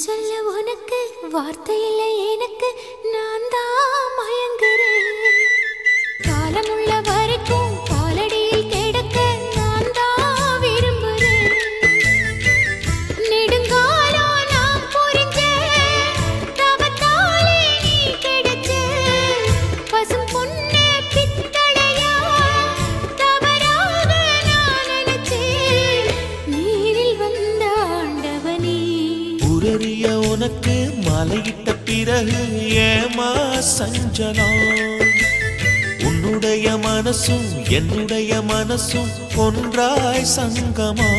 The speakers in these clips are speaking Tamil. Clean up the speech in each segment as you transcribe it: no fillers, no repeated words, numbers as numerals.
சொல்ல உனக்கு வார்த்தை இல்லை எனக்கு நான் தான் மயங்குறேன் காலமுள்ள வரைக்கும் காலடியில் கிடக்க நான் தான் விரும்புறேன் நெடுங்காலம் நான் புரிஞ்ச தவத்தாலே நீ கிடைச்ச பசும் பொண்ணு பித்தளையா தவறாக நான் நினைச்சேன் நீரில் வந்த ஆண்டவனே உரறிய உனக்கு மாலையிட்ட பிறகு ஏமா சஞ்சலம் உன்னுடைய மனசும் என்னுடைய மனசும் ஒன்றாய் சங்கமா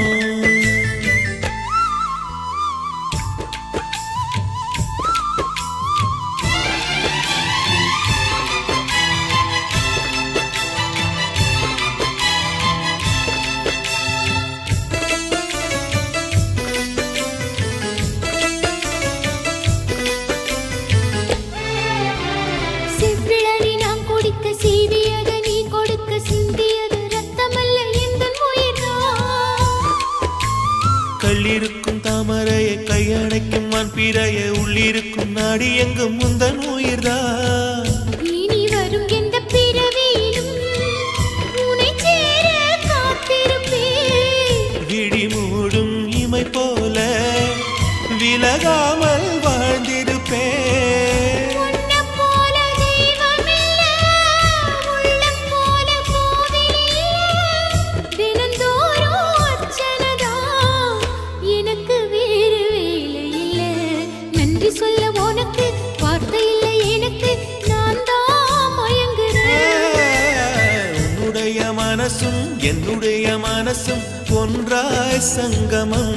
கள்ளிருக்கும் தாமரையை கையணைக்கும் வான்பிறையை உள்ளிருக்கும் நாடி எங்கும் முந்தன் உயிர்தான் இனி வரும் எந்த பிறவியிலும் உன்னை சேர காத்திருப்பேன் விழி மூடும் இமை போல விலகாமல் வாழ்ந்திருப்பேன் சொல்ல உனக்கு வார்த்தை இல்லை எனக்கு நான் தான் மயங்குறேன் உன்னுடைய மனசும் என்னுடைய மனசும் ஒன்றாய் சங்கமம்